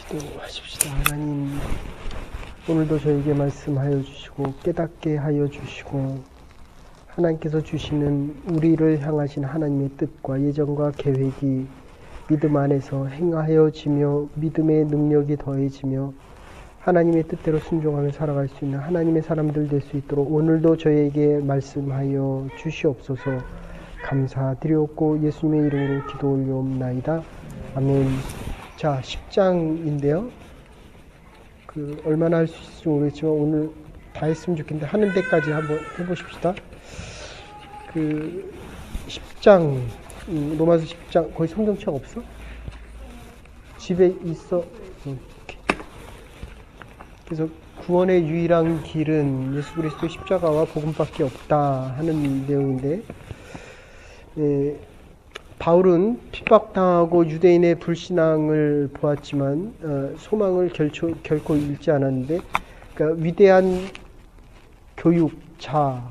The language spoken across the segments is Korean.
기도하십시다. 하나님, 오늘도 저에게 말씀하여 주시고 깨닫게 하여 주시고 하나님께서 주시는 우리를 향하신 하나님의 뜻과 예정과 계획이 믿음 안에서 행하여지며 믿음의 능력이 더해지며 하나님의 뜻대로 순종하며 살아갈 수 있는 하나님의 사람들 될 수 있도록 오늘도 저에게 말씀하여 주시옵소서. 감사드리옵고 예수님의 이름으로 기도 올려옵나이다. 아멘. 자, 10장인데요. 얼마나 할 수 있을지 모르겠지만 오늘 다 했으면 좋겠는데 하는 데까지 한번 해보십시다. 10장, 로마서 10장, 거기 성경책 없어? 집에 있어? 그래서 구원의 유일한 길은 예수 그리스도의 십자가와 복음밖에 없다 하는 내용인데, 바울은 핍박당하고 유대인의 불신앙을 보았지만 소망을 결코 잃지 않았는데, 그러니까 위대한 교육자는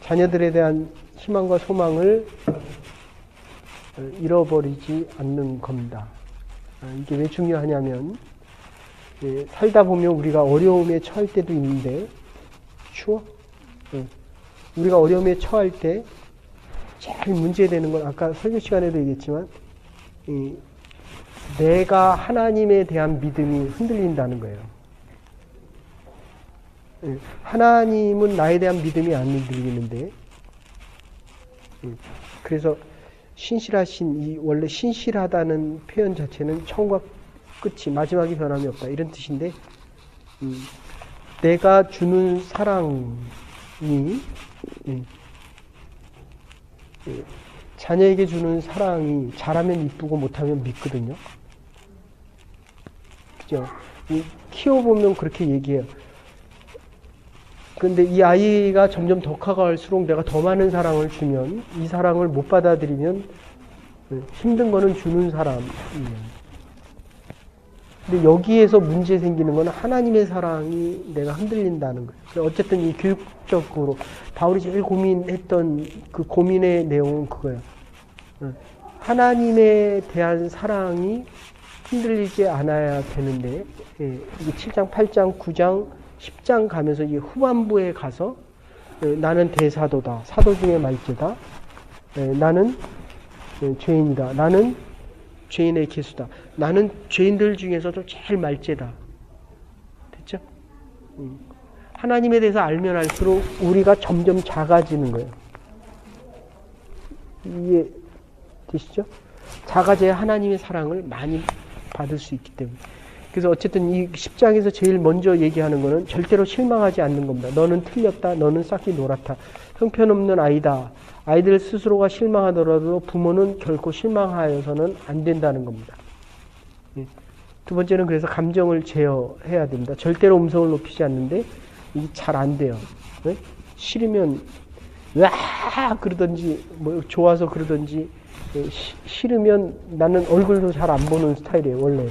자녀들에 대한 희망과 소망을 잃어버리지 않는 겁니다. 이게 왜 중요하냐면, 살다 보면 우리가 어려움에 처할 때도 있는데, 추워? 우리가 어려움에 처할 때 제일 문제되는 건 아까 설교 시간에도 얘기했지만 내가 하나님에 대한 믿음이 흔들린다는 거예요. 하나님은 나에 대한 믿음이 안 흔들리는데, 그래서 신실하신, 원래 신실하다는 표현 자체는 처음과 끝이 마지막이 변함이 없다 이런 뜻인데, 내가 주는 사랑이 자녀에게 주는 사랑이 잘하면 이쁘고 못하면 밉거든요. 그죠? 키워보면 그렇게 얘기해요. 근데 이 아이가 점점 더 커갈수록 내가 더 많은 사랑을 주면, 이 사랑을 못 받아들이면 힘든 거는 주는 사람이에요. 근데 여기에서 문제 생기는 건 하나님의 사랑이 내가 흔들린다는 거예요. 어쨌든 이 교육적으로 바울이 제일 고민했던 그 고민의 내용은 그거예요. 하나님에 대한 사랑이 흔들리지 않아야 되는데, 이게 7장, 8장, 9장, 10장 가면서 이 후반부에 가서 나는 대사도다, 사도 중에 말제다, 나는 죄인이다, 나는 죄인의 개수다, 나는 죄인들 중에서도 제일 말제다. 됐죠? 하나님에 대해서 알면 알수록 우리가 점점 작아지는 거예요. 이해되시죠? 작아져야 하나님의 사랑을 많이 받을 수 있기 때문에. 그래서 어쨌든 이 10장에서 제일 먼저 얘기하는 거는 절대로 실망하지 않는 겁니다. 너는 틀렸다, 너는 싹이 노랗다, 형편없는 아이다. 아이들 스스로가 실망하더라도 부모는 결코 실망하여서는 안 된다는 겁니다. 두 번째는 그래서 감정을 제어해야 됩니다. 절대로 음성을 높이지 않는데 이게 잘 안 돼요. 싫으면 와 그러든지 뭐 좋아서 그러든지, 싫으면 나는 얼굴도 잘 안 보는 스타일이에요, 원래.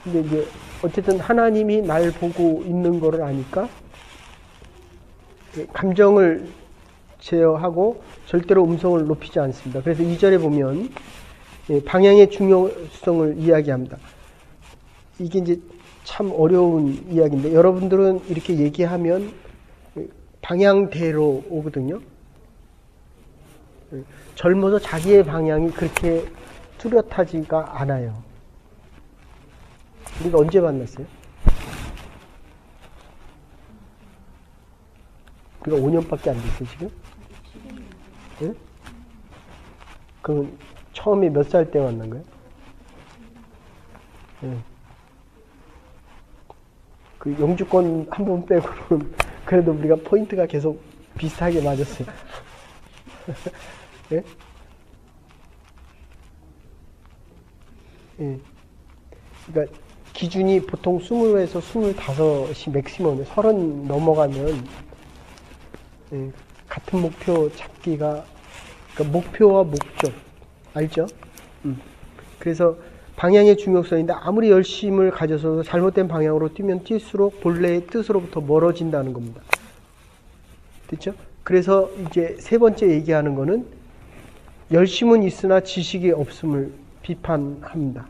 근데 이제 어쨌든 하나님이 날 보고 있는 거를 아니까 감정을 제어하고 절대로 음성을 높이지 않습니다. 그래서 2절에 보면 방향의 중요성을 이야기합니다. 이게 이제 참 어려운 이야기인데, 여러분들은 이렇게 얘기하면 방향대로 오거든요. 젊어서 자기의 방향이 그렇게 뚜렷하지가 않아요. 우리가 언제 만났어요? 우리가 5년밖에 안 됐어요, 지금? 네? 그럼 처음에 몇 살 때 만난 거예요? 네. 그 영주권 한 번 빼고는 그래도 우리가 포인트가 계속 비슷하게 맞았어요. 네? 네. 그러니까 기준이 보통 20에서 25이 맥시멈이에요. 30 넘어가면 같은 목표 잡기가, 그러니까 목표와 목적 알죠? 그래서 방향의 중요성인데, 아무리 열심을 가져서 잘못된 방향으로 뛰면 뛸수록 본래의 뜻으로부터 멀어진다는 겁니다. 됐죠? 그래서 이제 세 번째 얘기하는 거는 열심은 있으나 지식이 없음을 비판합니다.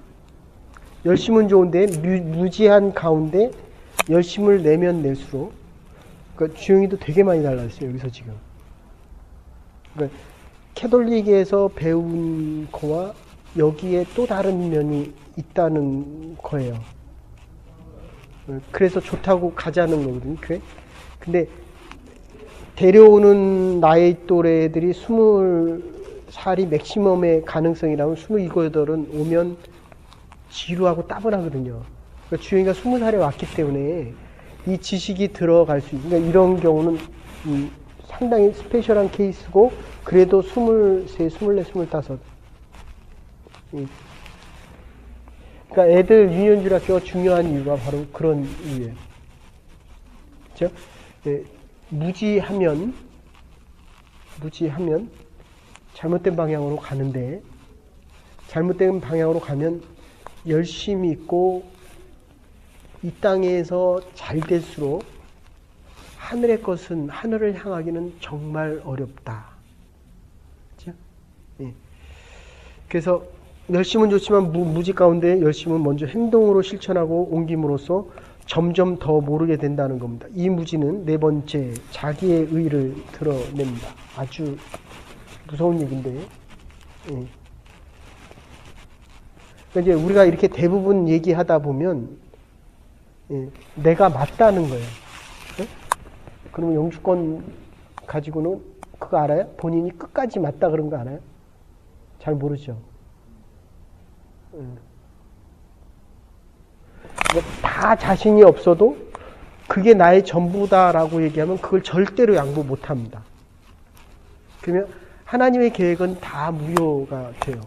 열심은 좋은데 무지한 가운데 열심을 내면 낼수록, 그러니까 주영이도 되게 많이 달라졌어요. 여기서 지금. 그러니까 캐톨릭에서 배운 거와 여기에 또 다른 면이 있다는 거예요. 그래서 좋다고 가자는 거거든요. 그래? 근데 데려오는 나이 또래들이 20살이 맥시멈의 가능성이라면 27, 8은 오면 지루하고 따분하거든요. 그러니까 주영이가 20살에 왔기 때문에 이 지식이 들어갈 수 있는, 그러니까 이런 경우는 상당히 스페셜한 케이스고, 그래도 23, 24, 25. 그러니까 애들 유년주 학교가 중요한 이유가 바로 그런 이유예요. 그렇죠? 네, 무지하면 잘못된 방향으로 가는데, 잘못된 방향으로 가면 열심히 있고 이 땅에서 잘 될수록 하늘의 것은, 하늘을 향하기는 정말 어렵다. 그렇죠? 예. 그래서 열심은 좋지만 무지 가운데 열심은 먼저 행동으로 실천하고 옮김으로써 점점 더 모르게 된다는 겁니다. 이 무지는 네 번째, 자기의 의를 드러냅니다. 아주 무서운 얘기인데. 예. 그러니까 이제 우리가 이렇게 대부분 얘기하다 보면, 예, 내가 맞다는 거예요. 예? 그러면 영주권 가지고는 그거 알아요? 본인이 끝까지 맞다 그런 거 알아요? 잘 모르죠. 다 자신이 없어도 그게 나의 전부다라고 얘기하면 그걸 절대로 양보 못합니다. 그러면 하나님의 계획은 다 무효가 돼요.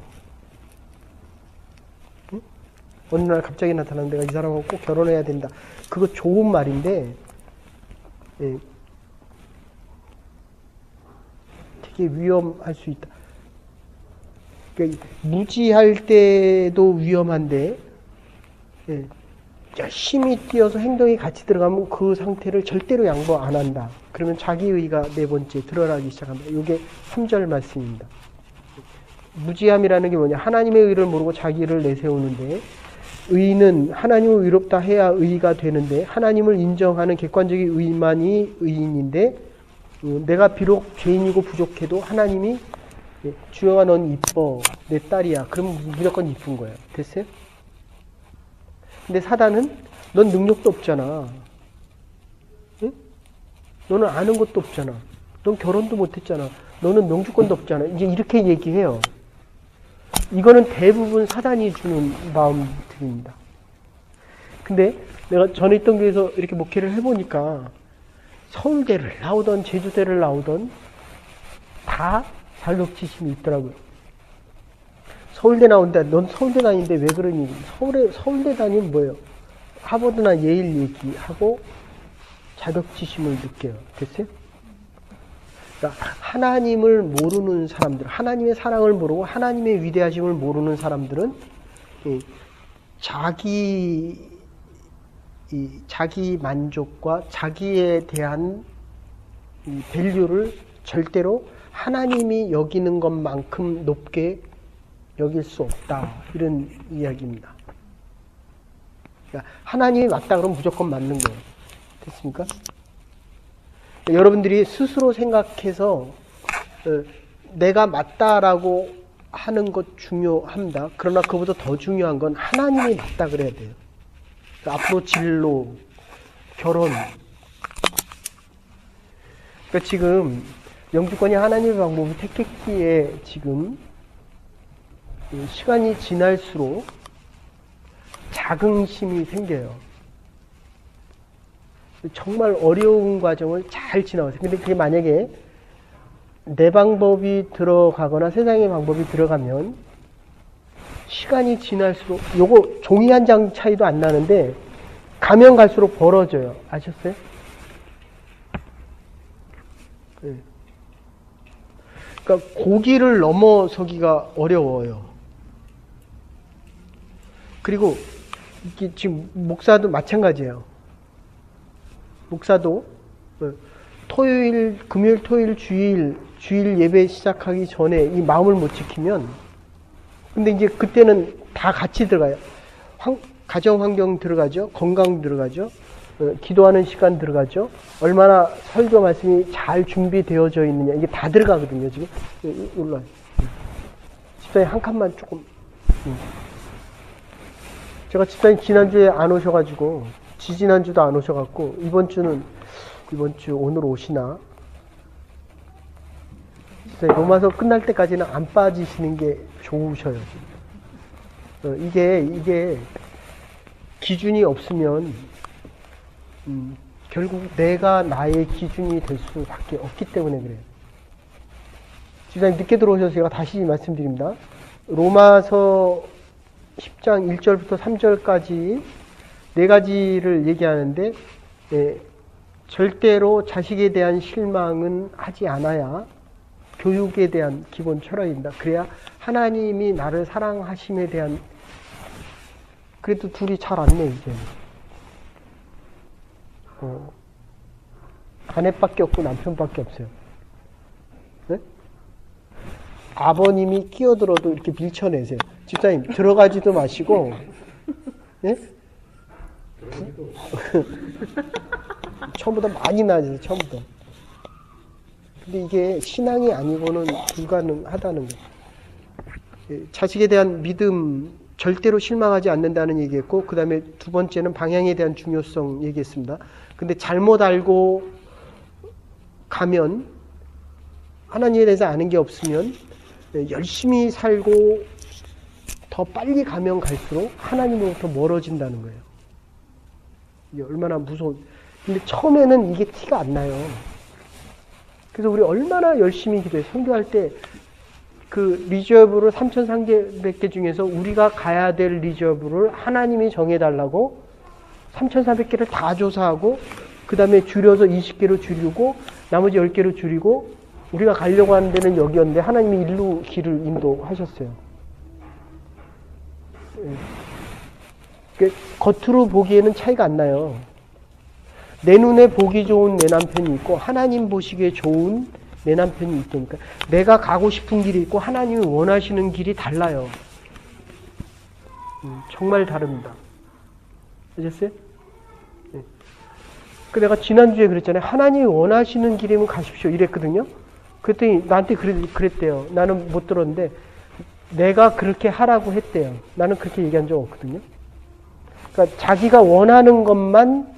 응? 어느 날 갑자기 나타나는 내가 이 사람하고 꼭 결혼해야 된다. 그거 좋은 말인데, 예, 되게 위험할 수 있다. 그러니까 무지할 때도 위험한데, 예, 열심히 뛰어서 행동이 같이 들어가면 그 상태를 절대로 양보 안 한다. 그러면 자기의가 네 번째 드러나기 시작합니다. 이게 3절 말씀입니다. 무지함이라는 게 뭐냐? 하나님의 의를 모르고 자기를 내세우는데, 의는 하나님을 의롭다 해야 의가 되는데, 하나님을 인정하는 객관적인 의만이 의인인데, 내가 비록 죄인이고 부족해도 하나님이 주영아 넌 이뻐, 내 딸이야, 그럼 무조건 이쁜 거예요. 됐어요? 근데 사단은 넌 능력도 없잖아. 응? 너는 아는 것도 없잖아. 넌 결혼도 못했잖아. 너는 영주권도 없잖아. 이제 이렇게 얘기해요. 이거는 대부분 사단이 주는 마음들입니다. 근데 내가 전에 있던 교회에서 이렇게 목회를 해보니까 서울대를 나오던 제주대를 나오던 다 자격지심이 있더라고요. 서울대 나온다. 넌 서울대 다니는데 왜 그러니? 서울대 다니면 뭐예요? 하버드나 예일 얘기하고 자격지심을 느껴요. 됐어요? 그러니까 하나님을 모르는 사람들, 하나님의 사랑을 모르고 하나님의 위대하심을 모르는 사람들은 자기 만족과 자기에 대한 밸류를 절대로 하나님이 여기는 것만큼 높게 여길 수 없다. 이런 이야기입니다. 그러니까 하나님이 맞다 그러면 무조건 맞는 거예요. 됐습니까? 여러분들이 스스로 생각해서 내가 맞다라고 하는 것 중요합니다. 그러나 그보다 더 중요한 건 하나님이 맞다 그래야 돼요. 그러니까 앞으로 진로, 결혼. 그러니까 지금 영주권이 하나님의 방법을 택했기에 지금 시간이 지날수록 자긍심이 생겨요. 정말 어려운 과정을 잘 지나갔어요. 근데 그게 만약에 내 방법이 들어가거나 세상의 방법이 들어가면 시간이 지날수록, 요거 종이 한 장 차이도 안 나는데 가면 갈수록 벌어져요. 아셨어요? 네. 그러니까 고기를 넘어서기가 어려워요. 그리고 이게 지금 목사도 마찬가지예요. 목사도 토요일, 금요일, 토요일, 주일 주일 예배 시작하기 전에 이 마음을 못 지키면, 근데 이제 그때는 다 같이 들어가요. 가정 환경 들어가죠. 건강 들어가죠. 기도하는 시간 들어가죠. 얼마나 설교 말씀이 잘 준비되어져 있느냐. 이게 다 들어가거든요, 지금. 올라요. 집사님 한 칸만 조금. 제가 집사님 지난주에 안 오셔가지고, 지지난주도 안 오셔갖고, 이번 주 오늘 오시나? 로마서 끝날 때까지는 안 빠지시는 게 좋으셔요. 이게 기준이 없으면 결국 내가 나의 기준이 될 수밖에 없기 때문에 그래요. 집사님 늦게 들어오셔서 제가 다시 말씀드립니다. 로마서 10장 1절부터 3절까지 네 가지를 얘기하는데, 절대로 자식에 대한 실망은 하지 않아야 교육에 대한 기본 철학입니다. 그래야 하나님이 나를 사랑하심에 대한, 그래도 둘이 잘 안네 이제. 아내밖에 없고 남편밖에 없어요. 네? 아버님이 끼어들어도 이렇게 밀쳐내세요. 집사님 들어가지도 마시고, 네? 처음보다 많이 나아져요. 처음부터. 근데 이게 신앙이 아니고는 불가능하다는 거예요. 자식에 대한 믿음, 절대로 실망하지 않는다는 얘기했고, 그 다음에 두 번째는 방향에 대한 중요성 얘기했습니다. 근데 잘못 알고 가면, 하나님에 대해서 아는 게 없으면 열심히 살고 더 빨리 가면 갈수록 하나님으로부터 멀어진다는 거예요. 이게 얼마나 무서운. 근데 처음에는 이게 티가 안 나요. 그래서 우리 얼마나 열심히 기도해. 선교할 때 그 리저브를 3,300개 중에서 우리가 가야 될 리저브를 하나님이 정해달라고 3,400개를 다 조사하고, 그 다음에 줄여서 20개로 줄이고 나머지 10개로 줄이고, 우리가 가려고 하는 데는 여기였는데 하나님이 일로 길을 인도하셨어요. 겉으로 보기에는 차이가 안 나요. 내 눈에 보기 좋은 내 남편이 있고 하나님 보시기에 좋은 내 남편이 있다니까. 내가 가고 싶은 길이 있고 하나님이 원하시는 길이 달라요. 정말 다릅니다. 아셨어요? 네. 그 내가 지난주에 그랬잖아요. 하나님이 원하시는 길이면 가십시오 이랬거든요. 그랬더니 나한테 그랬대요. 나는 못 들었는데 내가 그렇게 하라고 했대요. 나는 그렇게 얘기한 적 없거든요. 그러니까 자기가 원하는 것만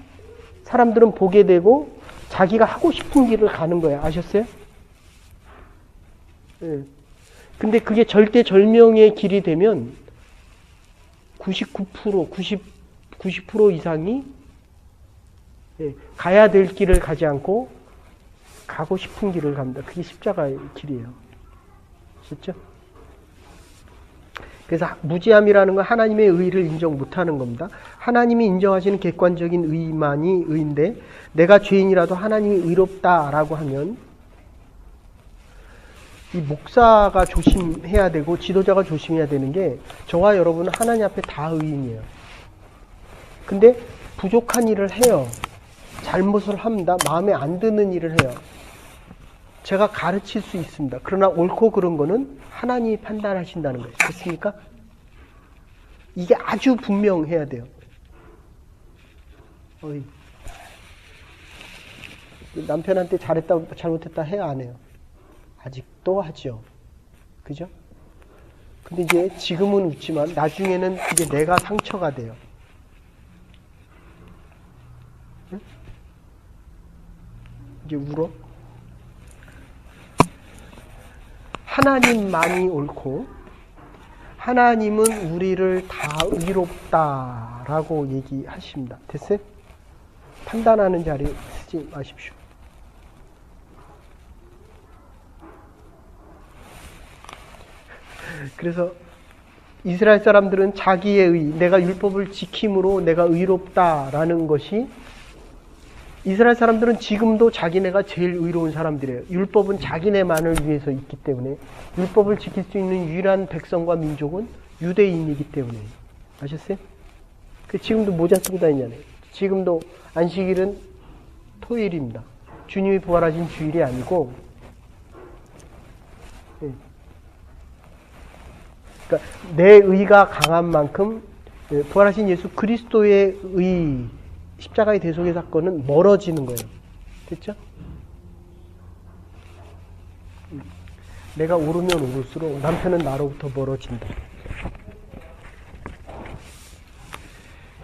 사람들은 보게 되고 자기가 하고 싶은 길을 가는 거예요. 아셨어요? 예. 근데 그게 절대절명의 길이 되면 99%, 90% 이상이 가야 될 길을 가지 않고 가고 싶은 길을 갑니다. 그게 십자가의 길이에요. 아셨죠? 그래서 무지함이라는 건 하나님의 의를 인정 못하는 겁니다. 하나님이 인정하시는 객관적인 의만이 의인데, 내가 죄인이라도 하나님이 의롭다라고 하면 이 목사가 조심해야 되고 지도자가 조심해야 되는 게, 저와 여러분은 하나님 앞에 다 의인이에요. 근데 부족한 일을 해요. 잘못을 합니다. 마음에 안 드는 일을 해요. 제가 가르칠 수 있습니다. 그러나 옳고 그른 거는 하나님이 판단하신다는 거예요. 됐습니까? 이게 아주 분명해야 돼요. 남편한테 잘했다, 잘못했다 해야 안 해요. 아직도 하죠. 그죠? 근데 이제 지금은 웃지만 나중에는 이제 내가 상처가 돼요. 응? 이제 울어? 하나님만이 옳고 하나님은 우리를 다 의롭다라고 얘기하십니다. 됐어요? 판단하는 자리 쓰지 마십시오. 그래서 이스라엘 사람들은 자기의 의, 내가 율법을 지킴으로 내가 의롭다라는 것이, 이스라엘 사람들은 지금도 자기네가 제일 의로운 사람들이에요. 율법은 자기네만을 위해서 있기 때문에, 율법을 지킬 수 있는 유일한 백성과 민족은 유대인이기 때문에. 아셨어요? 지금도 모자 쓰고 다니잖아요. 지금도 안식일은 토요일입니다. 주님이 부활하신 주일이 아니고 그러니까 내 의가 강한 만큼 부활하신 예수 그리스도의 의, 십자가의 대속의 사건은 멀어지는 거예요. 됐죠? 내가 오르면 오를수록 남편은 나로부터 멀어진다.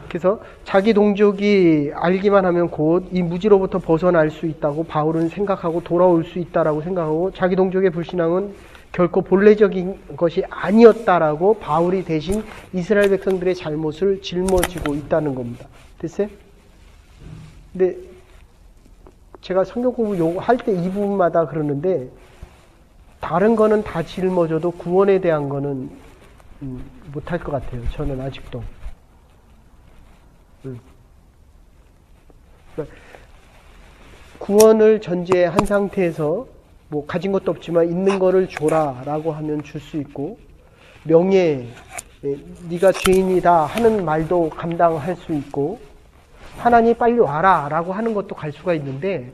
그래서 자기 동족이 알기만 하면 곧 이 무지로부터 벗어날 수 있다고 바울은 생각하고 돌아올 수 있다라고 생각하고 자기 동족의 불신앙은 결코 본래적인 것이 아니었다라고 바울이 대신 이스라엘 백성들의 잘못을 짊어지고 있다는 겁니다. 됐어요? 근데 제가 성경 공부 할 때 이 부분마다 그러는데 다른 거는 다 짊어져도 구원에 대한 거는 못할 것 같아요. 저는 아직도. 구원을 전제한 상태에서 뭐 가진 것도 없지만 있는 거를 줘라라고 하면 줄 수 있고 명예, 네가 죄인이다 하는 말도 감당할 수 있고 하나님 빨리 와라라고 하는 것도 갈 수가 있는데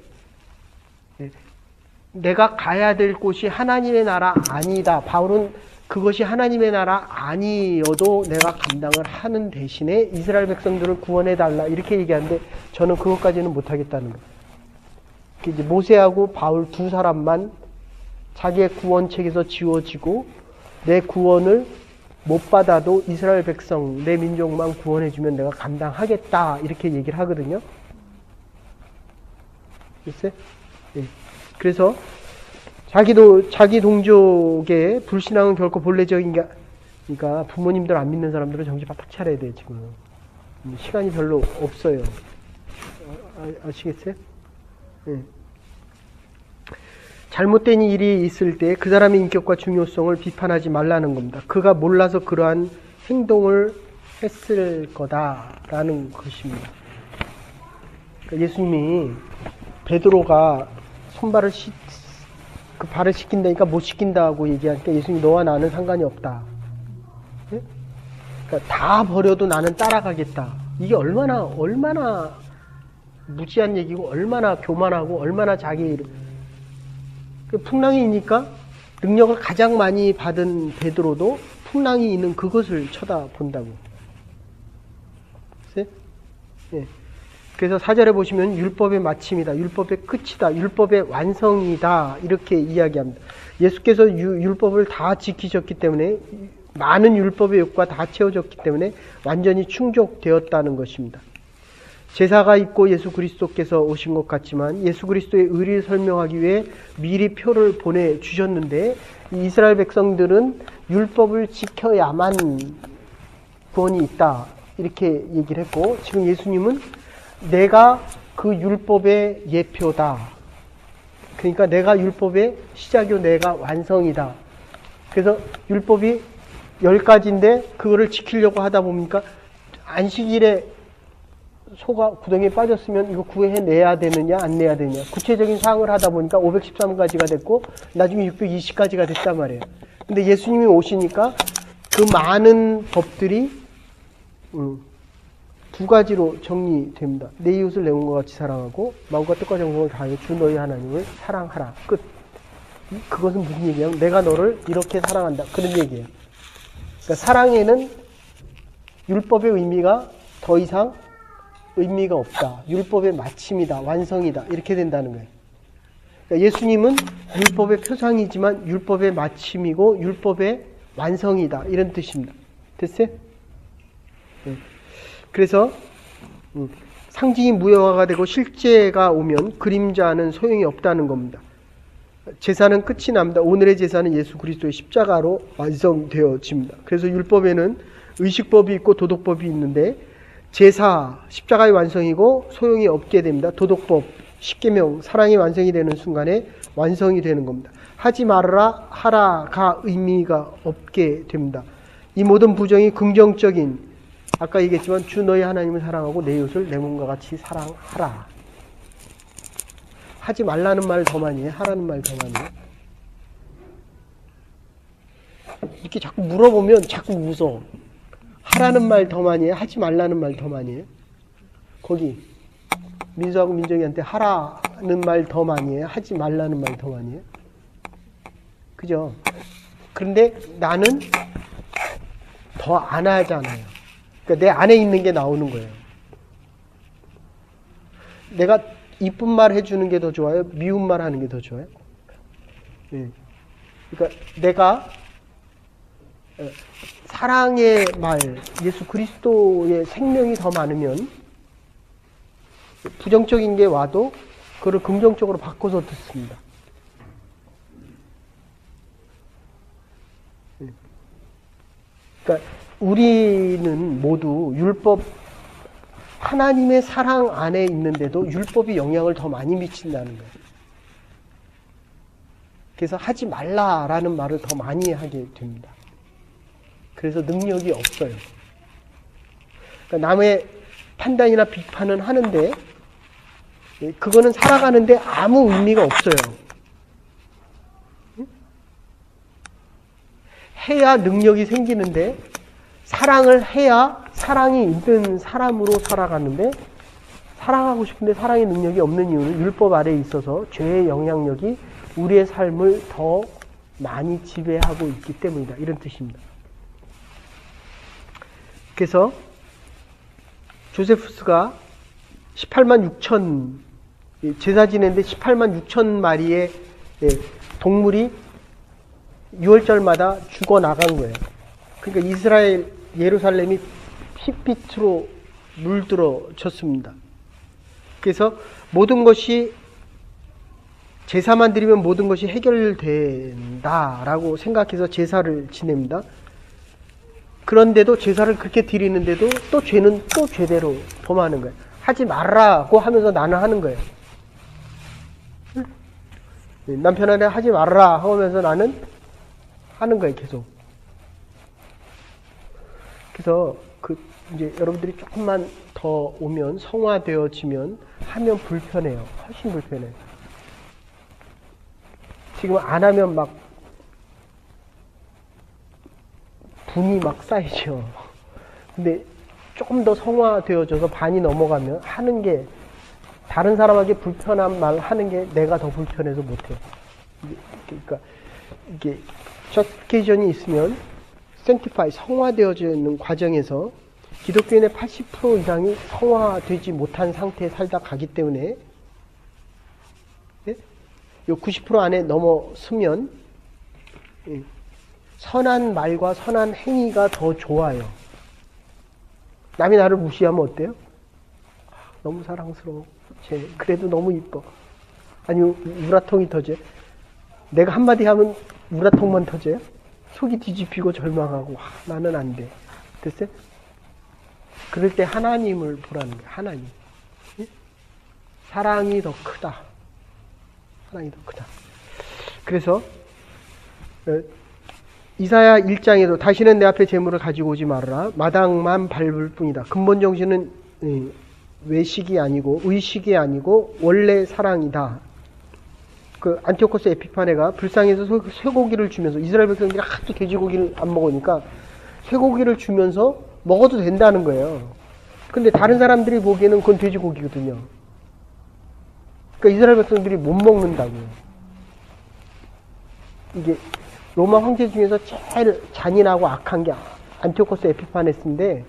내가 가야 될 곳이 하나님의 나라 아니다. 바울은 그것이 하나님의 나라 아니어도 내가 감당을 하는 대신에 이스라엘 백성들을 구원해달라 이렇게 얘기하는데 저는 그것까지는 못하겠다는 거예요. 이제 모세하고 바울 두 사람만 자기의 구원책에서 지워지고 내 구원을 못 받아도 이스라엘 백성, 내 민족만 구원해주면 내가 감당하겠다 이렇게 얘기를 하거든요. 글쎄? 네. 그래서 자기 동족의 불신앙은 결코 본래적인 게, 그러니까 부모님들 안 믿는 사람들은 정신 바짝 차려야 돼요, 지금. 시간이 별로 없어요. 아시겠어요? 네. 잘못된 일이 있을 때 그 사람의 인격과 중요성을 비판하지 말라는 겁니다. 그가 몰라서 그러한 행동을 했을 거다라는 것입니다. 그러니까 예수님이 베드로가 손발을 그 발을 씻긴다니까 못 씻긴다고 얘기하니까 예수님이 너와 나는 상관이 없다. 네? 그러니까 다 버려도 나는 따라가겠다. 이게 얼마나 무지한 얘기고 얼마나 교만하고 얼마나 자기 풍랑이니까 능력을 가장 많이 받은 베드로도 풍랑이 있는 그것을 쳐다본다고. 네. 그래서 4절에 보시면 율법의 마침이다. 율법의 끝이다. 율법의 완성이다. 이렇게 이야기합니다. 예수께서 율법을 다 지키셨기 때문에 많은 율법의 욕구가 다 채워졌기 때문에 완전히 충족되었다는 것입니다. 제사가 있고 예수 그리스도께서 오신 것 같지만 예수 그리스도의 의를 설명하기 위해 미리 표를 보내주셨는데 이스라엘 백성들은 율법을 지켜야만 구원이 있다. 이렇게 얘기를 했고 지금 예수님은 내가 그 율법의 예표다. 그러니까 내가 율법의 시작이요 내가 완성이다. 그래서 율법이 10가지인데 그거를 지키려고 하다 보니까 안식일에 소가 구덩이에 빠졌으면 이거 구해내야 되느냐 안 내야 되느냐 구체적인 사항을 하다 보니까 513가지가 됐고 나중에 620가지가 됐단 말이에요. 근데 예수님이 오시니까 그 많은 법들이 두 가지로 정리됩니다. 내 이웃을 내 몸과 같이 사랑하고 마음과 뜻과 정성을 다하여 주 너희 하나님을 사랑하라. 끝. 그것은 무슨 얘기냐면 내가 너를 이렇게 사랑한다. 그런 얘기예요. 그러니까 사랑에는 율법의 의미가 더 이상 의미가 없다. 율법의 마침이다. 완성이다. 이렇게 된다는 거예요. 그러니까 예수님은 율법의 표상이지만 율법의 마침이고 율법의 완성이다. 이런 뜻입니다. 됐어요? 네. 그래서 상징이 무효화가 되고 실제가 오면 그림자는 소용이 없다는 겁니다. 제사는 끝이 납니다. 오늘의 제사는 예수 그리스도의 십자가로 완성되어집니다. 그래서 율법에는 의식법이 있고 도덕법이 있는데 제사, 십자가의 완성이고 소용이 없게 됩니다. 도덕법, 십계명, 사랑이 완성이 되는 순간에 완성이 되는 겁니다. 하지 말아라, 하라가 의미가 없게 됩니다. 이 모든 부정이 긍정적인 아까 얘기했지만 주 너희 하나님을 사랑하고 내 이웃을 내 몸과 같이 사랑하라. 하지 말라는 말 더 많이 해. 하라는 말 더 많이 해. 이렇게 자꾸 물어보면 자꾸 웃어. 하라는 말 더 많이 해. 하지 말라는 말 더 많이 해. 거기 민수하고 민정이한테 하라는 말 더 많이 해. 하지 말라는 말 더 많이 해. 그죠? 그런데 나는 더 안 하잖아요. 그러니까 내 안에 있는 게 나오는 거예요. 내가 이쁜 말 해주는 게 더 좋아요? 미운 말 하는 게 더 좋아요? 예. 그러니까 내가 사랑의 말, 예수 그리스도의 생명이 더 많으면 부정적인 게 와도 그걸 긍정적으로 바꿔서 듣습니다. 그러니까 우리는 모두 율법, 하나님의 사랑 안에 있는데도 율법이 영향을 더 많이 미친다는 거예요. 그래서 하지 말라라는 말을 더 많이 하게 됩니다. 그래서 능력이 없어요. 그러니까 남의 판단이나 비판은 하는데 그거는 살아가는데 아무 의미가 없어요. 해야 능력이 생기는데 사랑을 해야 사랑이 있는 사람으로 살아가는데 사랑하고 싶은데 사랑의 능력이 없는 이유는 율법 아래에 있어서 죄의 영향력이 우리의 삶을 더 많이 지배하고 있기 때문이다. 이런 뜻입니다. 그래서 조세푸스가 18만 6천 제사 지내는데 18만 6천 마리의 동물이 6월절마다 죽어나간 거예요. 그러니까 이스라엘 예루살렘이 핏빛으로 물들어졌습니다. 그래서 모든 것이 제사만 드리면 모든 것이 해결된다라고 생각해서 제사를 지냅니다. 그런데도 제사를 그렇게 드리는데도 또 죄는 또 죄대로 범하는 거예요. 하지 말라고 하면서 나는 하는 거예요. 남편한테 하지 말라 하면서 나는 하는 거예요, 계속. 그래서 이제 여러분들이 조금만 더 오면 성화되어지면 하면 불편해요. 훨씬 불편해요. 지금 안 하면 막 분이 막 쌓이죠. 근데 조금 더 성화되어져서 반이 넘어가면 하는 게 다른 사람에게 불편한 말 하는 게 내가 더 불편해서 못해요. 그러니까 이게 저스티피케이션이 있으면 sanctify, 성화되어지는 과정에서 기독교인의 80% 이상이 성화되지 못한 상태에 살다 가기 때문에 요 90% 안에 넘어서면 선한 말과 선한 행위가 더 좋아요. 남이 나를 무시하면 어때요? 너무 사랑스러워. 그래도 너무 이뻐. 아니면 우라통이 터져요. 내가 한마디 하면 우라통만 터져요? 속이 뒤집히고 절망하고 나는 안 돼. 됐어요? 그럴 때 하나님을 보라는 거예요. 하나님. 사랑이 더 크다. 사랑이 더 크다. 그래서 이사야 1장에도 다시는 내 앞에 재물을 가지고 오지 말아라. 마당만 밟을 뿐이다. 근본 정신은 외식이 아니고 의식이 아니고 원래 사랑이다. 그 안티오코스 에피파네가 불쌍해서 쇠고기를 주면서 이스라엘 백성들이 하도 돼지고기를 안 먹으니까 쇠고기를 주면서 먹어도 된다는 거예요. 근데 다른 사람들이 보기에는 그건 돼지고기거든요. 그러니까 이스라엘 백성들이 못 먹는다고요. 이게 로마 황제 중에서 제일 잔인하고 악한 게 안티오코스 에피파네스인데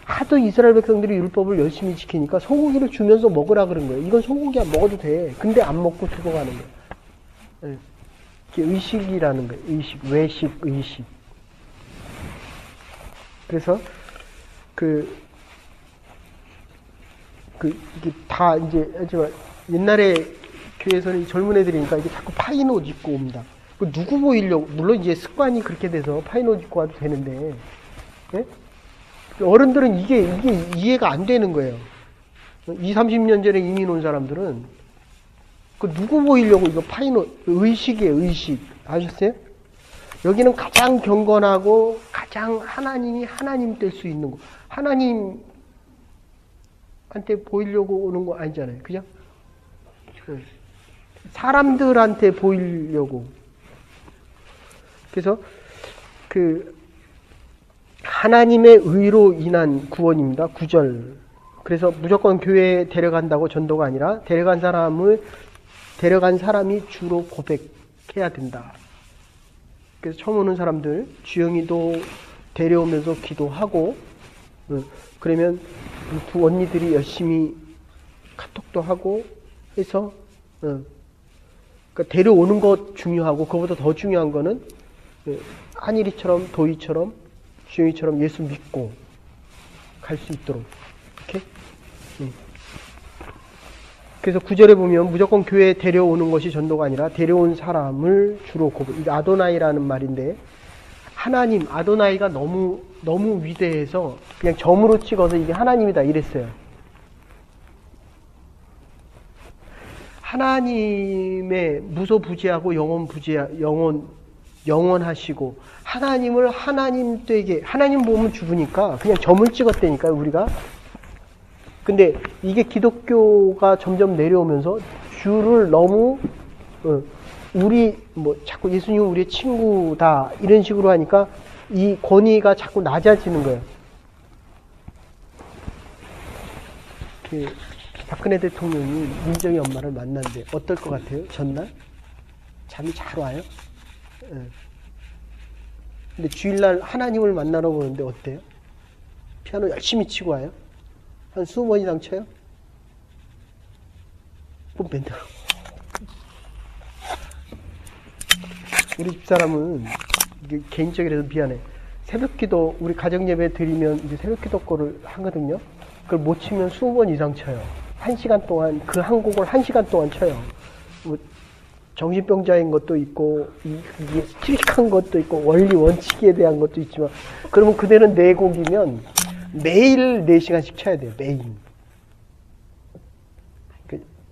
하도 이스라엘 백성들이 율법을 열심히 지키니까 소고기를 주면서 먹으라 그런 거예요. 이건 소고기 안 먹어도 돼. 근데 안 먹고 죽어가는 거예요. 이게 의식이라는 거예요. 의식, 외식, 의식. 그래서 이게 다 이제 하지만 옛날에 교회에서는 젊은 애들이니까 이게 자꾸 파인 옷 입고 옵니다. 누구 보이려고, 물론 이제 습관이 그렇게 돼서 파인 옷 입고 와도 되는데, 예? 어른들은 이게 이해가 안 되는 거예요. 20, 30년 전에 이민 온 사람들은, 누구 보이려고 이거 파인 옷, 의식이에요, 의식. 아셨어요? 여기는 가장 경건하고, 가장 하나님이 하나님 될 수 있는 거. 하나님한테 보이려고 오는 거 아니잖아요. 그죠? 사람들한테 보이려고. 그래서 하나님의 의로 인한 구원입니다. 9절. 그래서 무조건 교회에 데려간다고 전도가 아니라 데려간 사람이 주로 고백해야 된다. 그래서 처음 오는 사람들 주영이도 데려오면서 기도하고, 그러면 두 언니들이 열심히 카톡도 하고 해서, 그러니까 데려오는 것 중요하고, 그거보다 더 중요한 거는 한일이처럼, 도희처럼, 주영이처럼 예수 믿고 갈 수 있도록. 이렇게. 그래서 9절에 보면 무조건 교회에 데려오는 것이 전도가 아니라 데려온 사람을 주로 이게 아도나이라는 말인데, 하나님, 아도나이가 너무 위대해서 그냥 점으로 찍어서 이게 하나님이다 이랬어요. 하나님의 무소부지하고 영원하시고, 하나님을 하나님 되게, 하나님 보면 죽으니까 그냥 점을 찍었다니까요, 우리가. 근데 이게 기독교가 점점 내려오면서 주를 너무, 자꾸 예수님은 우리의 친구다, 이런 식으로 하니까 이 권위가 자꾸 낮아지는 거예요. 박근혜 대통령이 민정이 엄마를 만났는데 어떨 것 같아요? 전날? 잠이 잘 와요? 근데 주일날 하나님을 만나러 오는데 어때요? 피아노 열심히 치고 와요? 한 20번 이상 쳐요? 뽐뺀다. 우리 집사람은, 이게 개인적이라서 미안해. 새벽기도, 우리 가정예배 드리면 이제 새벽기도 거를 하거든요. 그걸 못 치면 20번 이상 쳐요. 1시간 동안, 그 한 곡을 1시간 동안 쳐요. 뭐 정신병자인 것도 있고, 이게 스틱한 것도 있고, 원리 원칙에 대한 것도 있지만, 그러면 그대는 4곡이면 매일 4시간씩 쳐야 돼요, 매일.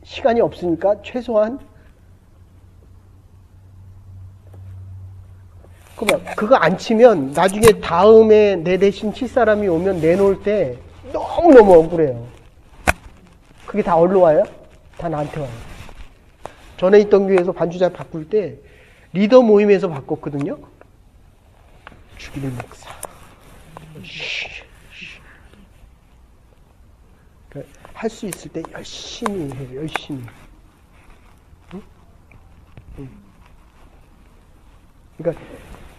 시간이 없으니까 최소한, 그거 안 치면 나중에 다음에 내 대신 칠 사람이 오면 내놓을 때 너무너무 억울해요. 그게 다 어디로 와요? 다 나한테 와요. 전에 있던 교회에서 반주자 바꿀 때 리더 모임에서 바꿨거든요. 주기를 목사. 할 수 있을 때 열심히 해요. 열심히. 그러니까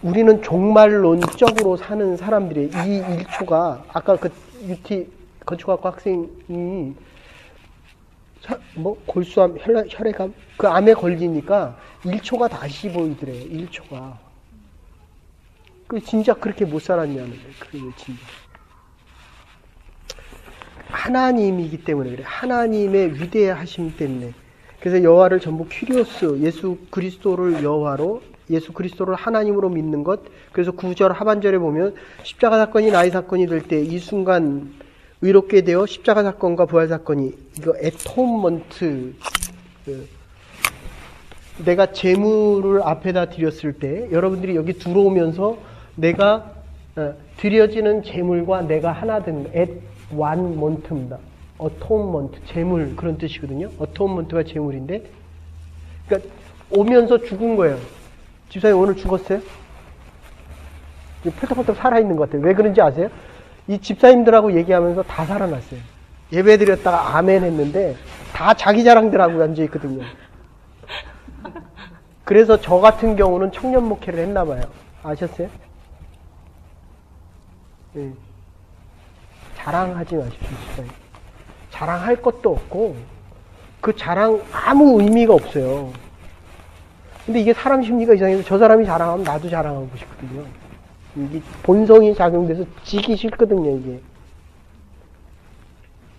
우리는 종말론적으로 사는 사람들이, 이 1초가, 아까 그 UT 건축학과 학생이 골수암, 혈액암, 그 암에 걸리니까 1초가 다시 보이더래요. 1초가. 그 진짜 그렇게 못 살았냐는 거예요. 그게 진짜. 하나님이기 때문에 그래. 하나님의 위대하심 때문에. 그래서 여호와를 전부 큐리오스, 예수 그리스도를 여호와로, 예수 그리스도를 하나님으로 믿는 것. 그래서 9절 하반절에 보면 십자가 사건이 나의 사건이 될 때 이 순간 의롭게 되어 십자가 사건과 부활 사건이, 이거 애토먼트, 내가 제물을 앞에다 드렸을 때 여러분들이 여기 들어오면서 내가 드려지는 제물과 내가 하나 된 애완먼트입니다. 어톤먼트, 제물, 그런 뜻이거든요. 어톤먼트가 제물인데, 그러니까 오면서 죽은 거예요. 집사님 오늘 죽었어요? 펄떡펄떡 살아있는 것 같아요. 왜 그런지 아세요? 이 집사님들하고 얘기하면서 다 살아났어요. 예배 드렸다가 아멘 했는데 다 자기 자랑들 하고 앉아있거든요. 그래서 저 같은 경우는 청년 목회를 했나 봐요. 아셨어요? 네. 자랑하지 마십시오, 집사님. 자랑할 것도 없고 그 자랑 아무 의미가 없어요. 근데 이게 사람 심리가 이상해서 저 사람이 자랑하면 나도 자랑하고 싶거든요. 이게 본성이 작용돼서 지기 싫거든요, 이게.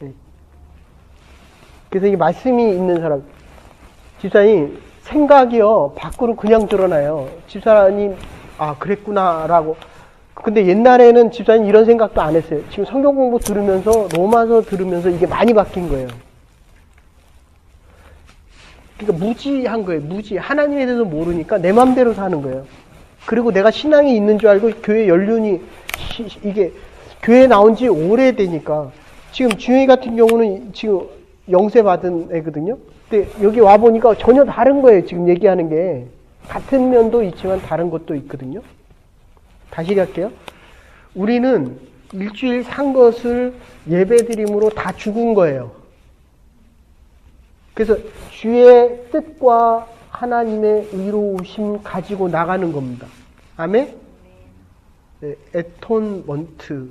네. 그래서 이 말씀이 있는 사람, 집사님 생각이요 밖으로 그냥 드러나요. 집사님 그랬구나라고. 근데 옛날에는 집사님 이런 생각도 안 했어요. 지금 성경 공부 들으면서, 로마서 들으면서 이게 많이 바뀐 거예요. 그러니까 무지한 거예요. 무지. 하나님에 대해서 모르니까 내 맘대로 사는 거예요. 그리고 내가 신앙이 있는 줄 알고 교회 연륜이, 이게 교회 나온 지 오래되니까, 지금 주영이 같은 경우는 지금 영세 받은 애거든요. 근데 여기 와보니까 전혀 다른 거예요. 지금 얘기하는 게. 같은 면도 있지만 다른 것도 있거든요. 다시 할게요. 우리는 일주일 산 것을 예배드림으로 다 죽은 거예요. 그래서 주의 뜻과 하나님의 의로우심 가지고 나가는 겁니다. 아멘? 에톤먼트,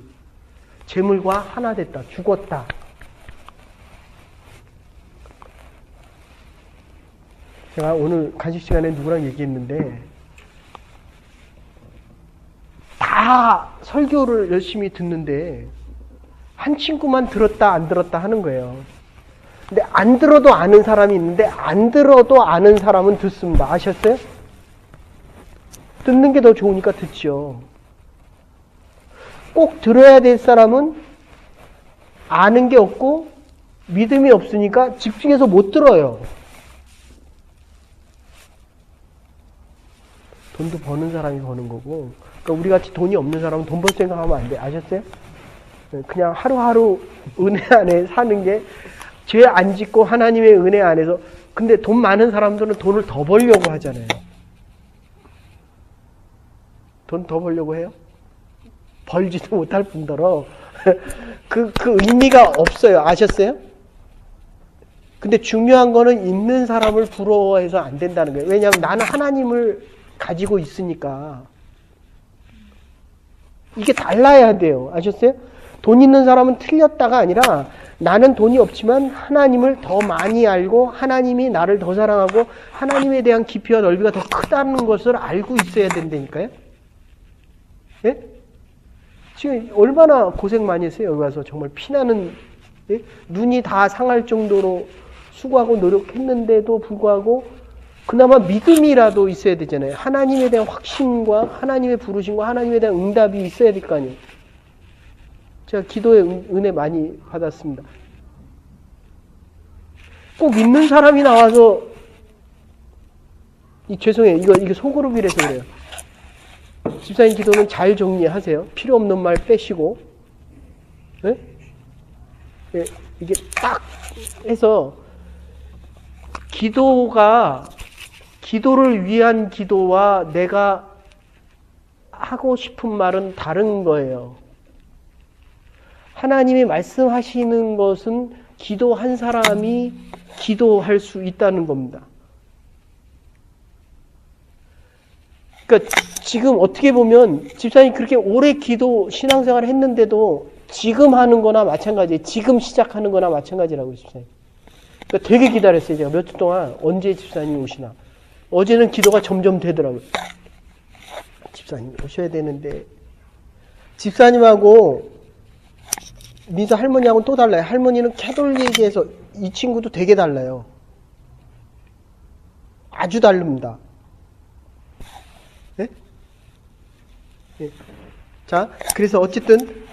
재물과 하나 됐다, 죽었다. 제가 오늘 간식 시간에 누구랑 얘기했는데 다 설교를 열심히 듣는데 한 친구만 들었다 안 들었다 하는 거예요. 근데 안 들어도 아는 사람이 있는데 안 들어도 아는 사람은 듣습니다. 아셨어요? 듣는 게 더 좋으니까 듣죠. 꼭 들어야 될 사람은 아는 게 없고 믿음이 없으니까 집중해서 못 들어요. 돈도 버는 사람이 버는 거고, 그러니까 우리 같이 돈이 없는 사람은 돈 벌 생각하면 안 돼. 아셨어요? 그냥 하루하루 은혜 안에 사는 게 죄 안 짓고 하나님의 은혜 안에서. 근데 돈 많은 사람들은 돈을 더 벌려고 하잖아요. 돈 더 벌려고 해요? 벌지도 못할 뿐더러 그 의미가 없어요. 아셨어요? 근데 중요한 거는 있는 사람을 부러워해서 안 된다는 거예요. 왜냐하면 나는 하나님을 가지고 있으니까. 이게 달라야 돼요. 아셨어요? 돈 있는 사람은 틀렸다가 아니라 나는 돈이 없지만 하나님을 더 많이 알고 하나님이 나를 더 사랑하고 하나님에 대한 깊이와 넓이가 더 크다는 것을 알고 있어야 된다니까요. 예? 지금 얼마나 고생 많이 했어요. 여기 와서 정말 피나는, 예? 눈이 다 상할 정도로 수고하고 노력했는데도 불구하고 그나마 믿음이라도 있어야 되잖아요. 하나님에 대한 확신과 하나님의 부르심과 하나님에 대한 응답이 있어야 될 거 아니에요. 제가 기도에 은혜 많이 받았습니다. 꼭 있는 사람이 나와서 죄송해요. 이거 소그룹이라서 그래요. 집사님 기도는 잘 정리하세요. 필요 없는 말 빼시고. 네? 네, 이게 딱 해서 기도를 위한 기도와 내가 하고 싶은 말은 다른 거예요. 하나님이 말씀하시는 것은 기도한 사람이 기도할 수 있다는 겁니다. 그러니까 지금 어떻게 보면 집사님 그렇게 오래 기도 신앙생활을 했는데도 지금 하는 거나 마찬가지예요. 지금 시작하는 거나 마찬가지라고요, 집사님. 그러니까 되게 기다렸어요. 제가 몇 주 동안 언제 집사님이 오시나. 어제는 기도가 점점 되더라고요. 집사님 오셔야 되는데. 집사님하고 민서 할머니하고는 또 달라요. 할머니는 캐톨릭에서 이 친구도 되게 달라요. 아주 다릅니다. 네? 네. 자, 그래서 어쨌든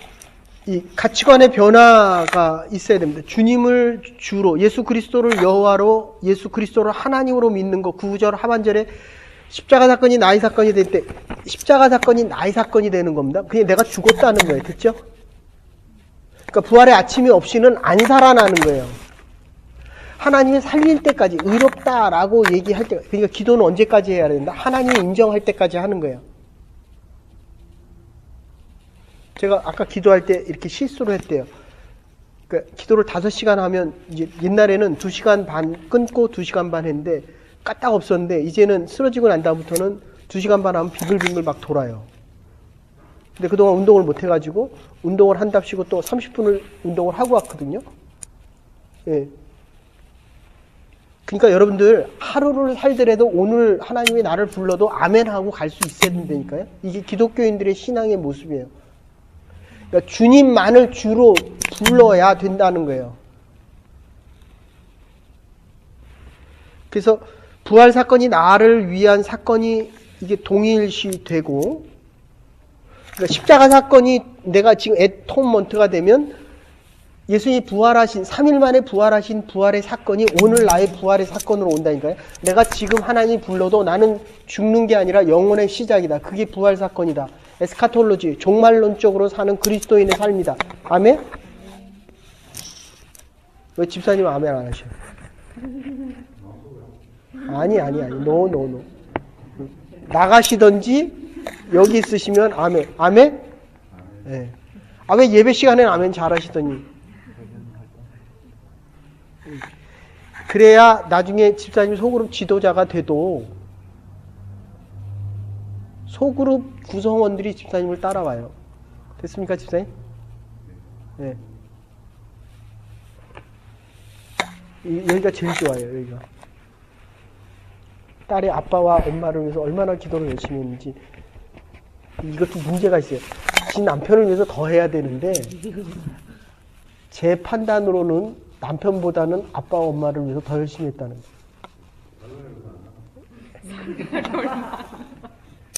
이 가치관의 변화가 있어야 됩니다. 주님을 주로, 예수 그리스도를 여호와로, 예수 그리스도를 하나님으로 믿는 거. 9절 하반절에 십자가 사건이 나의 사건이 될 때, 십자가 사건이 나의 사건이 되는 겁니다. 그게 내가 죽었다는 거예요. 됐죠? 그러니까 부활의 아침이 없이는 안 살아나는 거예요. 하나님이 살릴 때까지, 의롭다라고 얘기할 때, 그러니까 기도는 언제까지 해야 된다? 하나님이 인정할 때까지 하는 거예요. 제가 아까 기도할 때 이렇게 실수를 했대요. 그러니까 기도를 5시간 하면, 이제 옛날에는 2시간 반 끊고 2시간 반 했는데 까딱 없었는데, 이제는 쓰러지고 난 다음부터는 2시간 반 하면 빙글빙글 막 돌아요. 근데 그동안 운동을 못 해가지고 운동을 한답시고 또 30분을 운동을 하고 왔거든요. 예. 그러니까 여러분들 하루를 살더라도 오늘 하나님이 나를 불러도 아멘 하고 갈 수 있어야 된다니까요. 이게 기독교인들의 신앙의 모습이에요. 그러니까 주님만을 주로 불러야 된다는 거예요. 그래서 부활 사건이 나를 위한 사건이 이게 동일시 되고, 그러니까 십자가 사건이 내가 지금 애톤먼트가 되면 예수님이 부활하신 3일 만에 부활하신 부활의 사건이 오늘 나의 부활의 사건으로 온다니까요. 내가 지금 하나님 불러도 나는 죽는 게 아니라 영혼의 시작이다. 그게 부활 사건이다. 에스카톨로지, 종말론적으로 사는 그리스도인의 삶이다. 아멘? 왜 집사님 아멘 안 하셔? 아니. 노. 나가시던지 여기 있으시면 아멘. 아멘? 네. 아, 왜 예배 시간에는 아멘 잘하시더니. 그래야 나중에 집사님 소그룹 지도자가 돼도 소그룹 구성원들이 집사님을 따라와요. 됐습니까, 집사님? 네. 여기가 제일 좋아요, 여기가. 딸의 아빠와 엄마를 위해서 얼마나 기도를 열심히 했는지. 이것도 문제가 있어요. 지 남편을 위해서 더 해야 되는데, 제 판단으로는 남편보다는 아빠와 엄마를 위해서 더 열심히 했다는 거예요.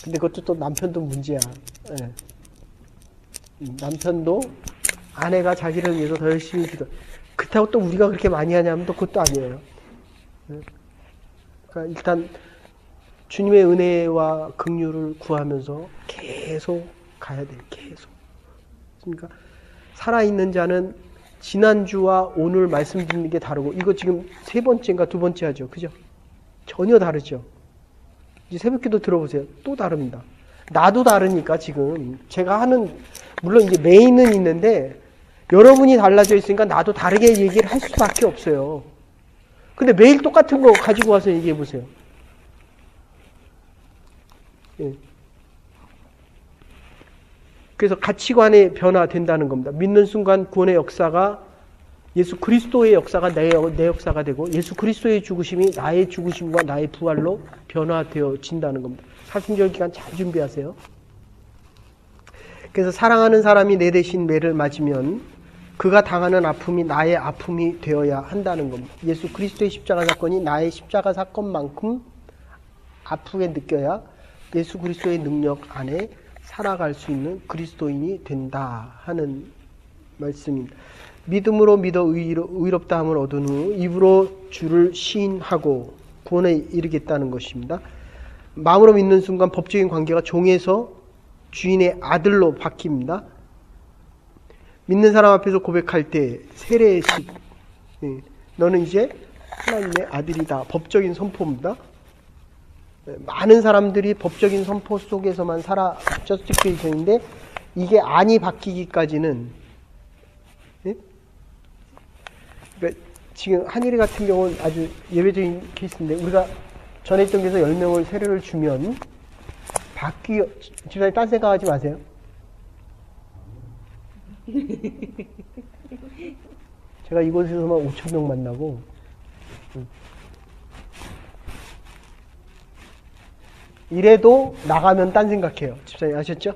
근데 그것도 또 남편도 문제야. 네. 남편도 아내가 자기를 위해서 더 열심히 기도. 그렇다고 또 우리가 그렇게 많이 하냐면 또 그것도 아니에요. 네. 그러니까 일단 주님의 은혜와 긍휼을 구하면서 계속 가야 돼요. 계속. 그러니까 살아있는 자는 지난주와 오늘 말씀 듣는 게 다르고, 이거 지금 세 번째인가 두 번째 하죠. 그죠? 전혀 다르죠. 이제 새벽기도 들어보세요. 또 다릅니다. 나도 다르니까 지금 제가 하는, 물론 이제 메인은 있는데 여러분이 달라져 있으니까 나도 다르게 얘기를 할 수밖에 없어요. 근데 매일 똑같은 거 가지고 와서 얘기해 보세요. 예. 그래서 가치관의 변화된다는 겁니다. 믿는 순간 구원의 역사가, 예수 그리스도의 역사가 내 역사가 되고, 예수 그리스도의 죽으심이 나의 죽으심과 나의 부활로 변화되어진다는 겁니다. 사순절 기간 잘 준비하세요. 그래서 사랑하는 사람이 내 대신 매를 맞으면 그가 당하는 아픔이 나의 아픔이 되어야 한다는 겁니다. 예수 그리스도의 십자가 사건이 나의 십자가 사건만큼 아프게 느껴야 예수 그리스도의 능력 안에 살아갈 수 있는 그리스도인이 된다 하는 말씀입니다. 믿음으로 믿어 의롭다 함을 얻은 후 입으로 주를 시인하고 구원에 이르겠다는 것입니다. 마음으로 믿는 순간 법적인 관계가 종에서 주인의 아들로 바뀝니다. 믿는 사람 앞에서 고백할 때 세례식, 너는 이제 하나님의 아들이다. 법적인 선포입니다. 많은 사람들이 법적인 선포 속에서만 살아 저스티피케이션인데 이게 안이 바뀌기까지는, 그러니까 지금 한일이 같은 경우는 아주 예외적인 케이스인데, 우리가 전에 있던 데서 10명을 세례를 주면 집사님 딴 생각하지 마세요. 제가 이곳에서만 5,000명 만나고, 이래도 나가면 딴 생각해요. 집사님 아셨죠?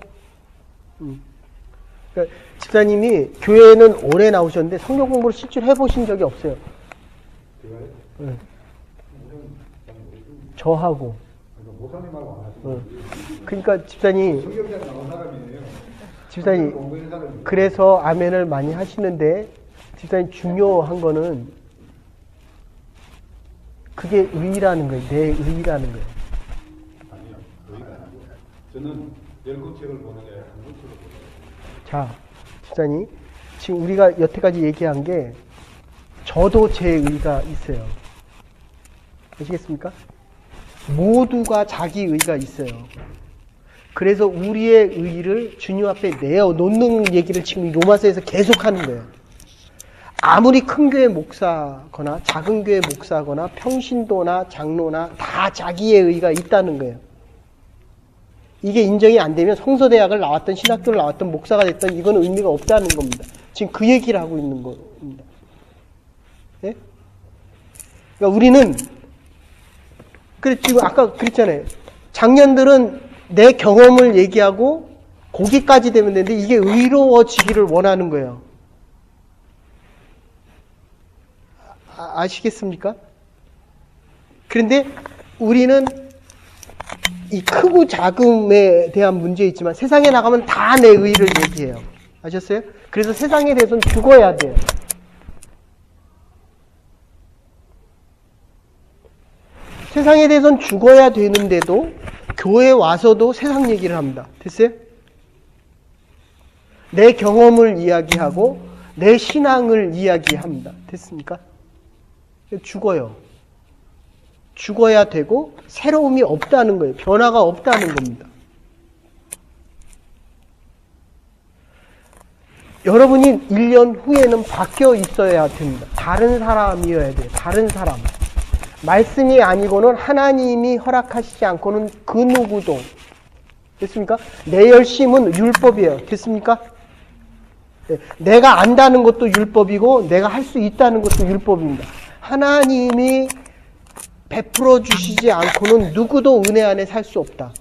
그러니까 집사님이 교회에는 오래 나오셨는데 성경 공부를 실제로 해보신 적이 없어요. 네. 저하고. 그러니까 집사님, 그래서 아멘을 많이 하시는데, 집사님 중요한 거는 그게 의라는 거예요. 내 의라는 거예요. 아니요, 의가 아니고 저는 10책을 보는 게 아니라 한 권책을 보는 거예요. 자, 집사님, 지금 우리가 여태까지 얘기한 게 저도 제 의가 있어요. 아시겠습니까? 모두가 자기 의가 있어요. 그래서 우리의 의를 주님 앞에 내어놓는 얘기를 지금 로마서에서 계속하는 거예요. 아무리 큰 교회 목사거나 작은 교회 목사거나 평신도나 장로나 다 자기의 의가 있다는 거예요. 이게 인정이 안 되면 성서대학을 나왔던 신학교를 나왔던 목사가 됐던 이거는 의미가 없다는 겁니다. 지금 그 얘기를 하고 있는 겁니다. 네? 그러니까 우리는, 그래, 지금 아까 그랬잖아요. 작년들은 내 경험을 얘기하고 거기까지 되면 되는데 이게 의로워지기를 원하는 거예요. 아시겠습니까? 그런데 우리는 이 크고 작음에 대한 문제 있지만 세상에 나가면 다 내 의를 얘기해요. 아셨어요? 그래서 세상에 대해서는 죽어야 돼요. 세상에 대해서는 죽어야 되는데도 교회에 와서도 세상 얘기를 합니다. 됐어요? 내 경험을 이야기하고 내 신앙을 이야기합니다. 됐습니까? 죽어요. 죽어야 되고 새로움이 없다는 거예요. 변화가 없다는 겁니다. 여러분이 1년 후에는 바뀌어 있어야 됩니다. 다른 사람이어야 돼요. 다른 사람. 말씀이 아니고는 하나님이 허락하시지 않고는 그 누구도 됐습니까? 내 열심은 율법이에요. 됐습니까? 네. 내가 안다는 것도 율법이고 내가 할 수 있다는 것도 율법입니다. 하나님이 베풀어 주시지 않고는 누구도 은혜 안에 살 수 없다.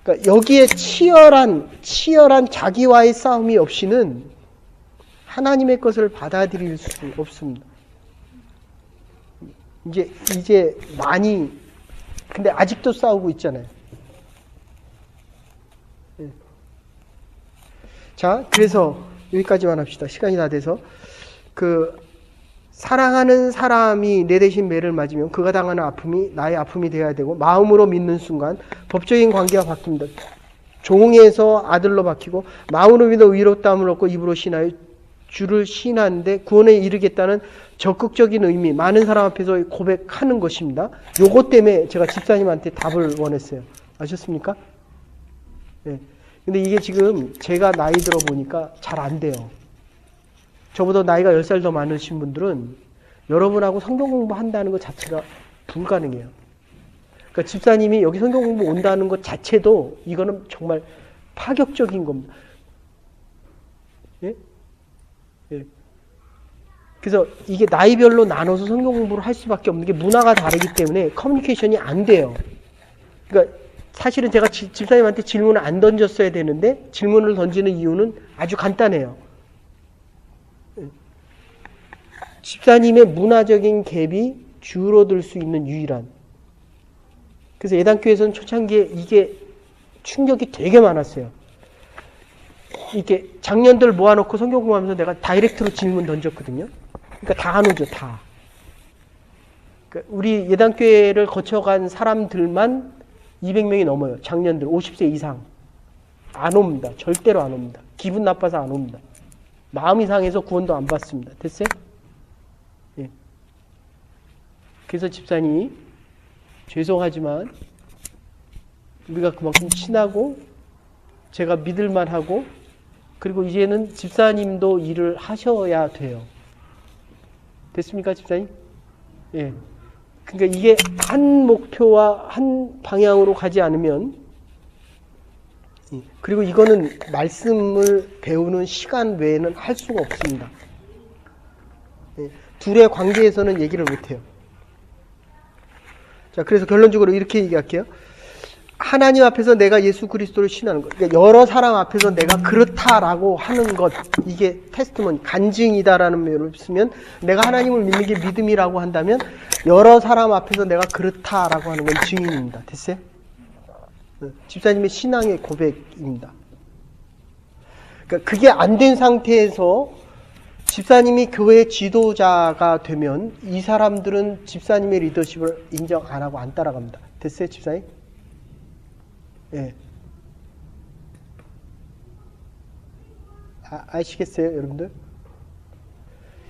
그러니까 여기에 치열한 자기와의 싸움이 없이는 하나님의 것을 받아들일 수 없습니다. 이제 많이, 근데 아직도 싸우고 있잖아요. 자, 그래서 여기까지만 합시다. 시간이 다 돼서. 사랑하는 사람이 내 대신 매를 맞으면 그가 당하는 아픔이 나의 아픔이 되어야 되고, 마음으로 믿는 순간 법적인 관계가 바뀝니다. 종에서 아들로 바뀌고, 마음으로 믿어 의롭다함을 얻고 입으로 신하여 주를 신하는데 구원에 이르겠다는 적극적인 의미, 많은 사람 앞에서 고백하는 것입니다. 요것 때문에 제가 집사님한테 답을 원했어요. 아셨습니까? 네. 근데 이게 지금 제가 나이 들어 보니까 잘 안 돼요. 저보다 나이가 10살 더 많으신 분들은 여러분하고 성경 공부한다는 것 자체가 불가능해요. 그러니까 집사님이 여기 성경 공부 온다는 것 자체도 이거는 정말 파격적인 겁니다. 예? 예. 그래서 이게 나이별로 나눠서 성경 공부를 할 수밖에 없는 게 문화가 다르기 때문에 커뮤니케이션이 안 돼요. 그러니까 사실은 제가 집사님한테 질문을 안 던졌어야 되는데 질문을 던지는 이유는 아주 간단해요. 집사님의 문화적인 갭이 줄어들 수 있는 유일한. 그래서 예단교회에서는 초창기에 이게 충격이 되게 많았어요. 이렇게 작년들 모아놓고 성경 공부하면서 내가 다이렉트로 질문 던졌거든요. 그러니까 다 안 오죠, 다. 그러니까 우리 예단교회를 거쳐간 사람들만 200명이 넘어요. 작년들 50세 이상. 안 옵니다. 절대로 안 옵니다. 기분 나빠서 안 옵니다. 마음이 상해서 구원도 안 받습니다. 됐어요? 예. 그래서 집사님이 죄송하지만 우리가 그만큼 친하고 제가 믿을만하고 그리고 이제는 집사님도 일을 하셔야 돼요. 됐습니까, 집사님? 예. 그러니까 이게 한 목표와 한 방향으로 가지 않으면, 그리고 이거는 말씀을 배우는 시간 외에는 할 수가 없습니다. 둘의 관계에서는 얘기를 못해요. 자, 그래서 결론적으로 이렇게 얘기할게요. 하나님 앞에서 내가 예수 그리스도를 신하는 것, 그러니까 여러 사람 앞에서 내가 그렇다라고 하는 것, 이게 테스트먼, 간증이다라는 면을 쓰면 내가 하나님을 믿는 게 믿음이라고 한다면 여러 사람 앞에서 내가 그렇다라고 하는 건 증인입니다. 됐어요? 집사님의 신앙의 고백입니다. 그러니까 그게 안 된 상태에서 집사님이 교회 지도자가 되면 이 사람들은 집사님의 리더십을 인정 안 하고 안 따라갑니다. 됐어요, 집사님? 예. 아시겠어요, 여러분들?